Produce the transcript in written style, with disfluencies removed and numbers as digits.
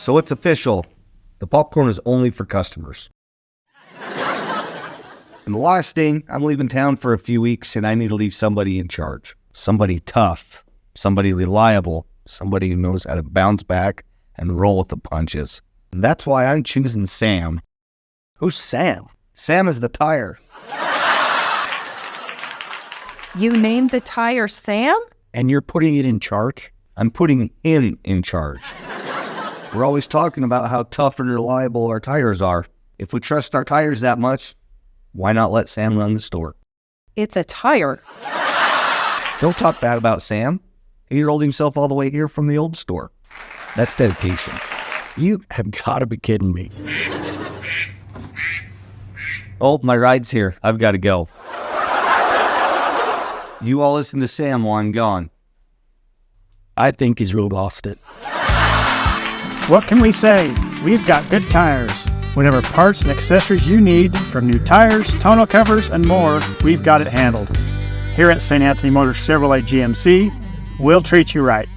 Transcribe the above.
So it's official. The popcorn is only for customers. And the last thing, I'm leaving town for a few weeks and I need to leave somebody in charge. Somebody tough, somebody reliable, somebody who knows how to bounce back and roll with the punches. And that's why I'm choosing Sam. Who's Sam? Sam is the tire. You named the tire Sam? And you're putting it in charge? I'm putting him in charge. We're always talking about how tough and reliable our tires are. If we trust our tires that much, why not let Sam run the store? It's a tire. Don't talk bad about Sam. He rolled himself all the way here from the old store. That's dedication. You have got to be kidding me. Oh, my ride's here. I've got to go. You all listen to Sam while I'm gone. I think he's really lost it. What can we say? We've got good tires. Whatever parts and accessories you need, from new tires, tonneau covers, and more, we've got it handled. Here at St. Anthony Motors Chevrolet GMC, we'll treat you right.